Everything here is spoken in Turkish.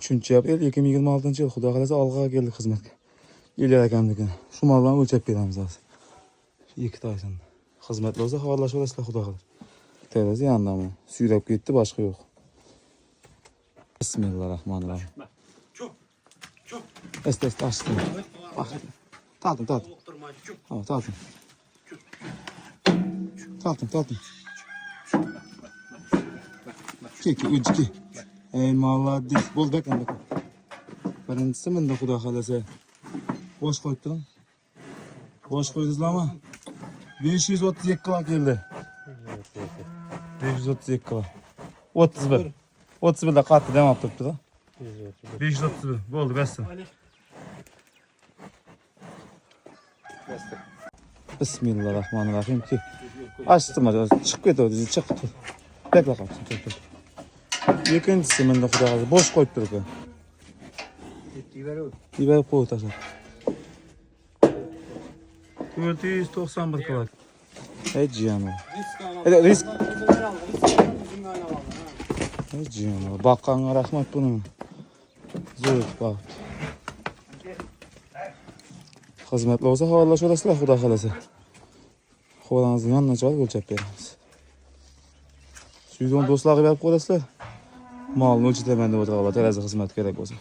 3. aprel 2026-yil Xudo xolasa Olg'aga keldik xizmatga. Yellar akamnikini. Shu mal bilan o'lchab beramiz hozir. 2 taysın. Xizmatli bo'lsa xabarlashib olasizlar Xudo xolasa. Terazi yandami. Suyrab ketdi, boshqa yo'q. Bismillahirrohmanirrohim. Est açtım. Bak. Tadım. Ha, tadım. Tadım. 2 3 Ey malladis. Bol bakın. Birincisi bunda Xudo xolasa. Boş qo'yib turing. Boş qo'ydingizlarmi? 532 kilo keldi. 532 kilo. 31. 31 da qattiq dam olib turibdi-da. 531. Bo'ldi, basta. Bismillahirrahmanirrahim ki. Açtım hadi. Çık ketdi, çık. Bekle qalsın. Ikincisi bunda Xudo xolasa boş qo'yib turibdi. Biber qo'yib tashlab. 491 kilo. Ey cihanım. Risk. Ey cihanım. Baqqanga rahmat buni. Zo'r bak. Xizmatli bo'lsa xabarlashib olasizlar Xudo xolasa. Xo'rangizni yonidan chiqarib o'lchab beramiz. Suygan do'stlarga berib qo'yasizlar. Molni o'lchaman deb o'tiriblar, terazi xizmat kerak bo'lsa.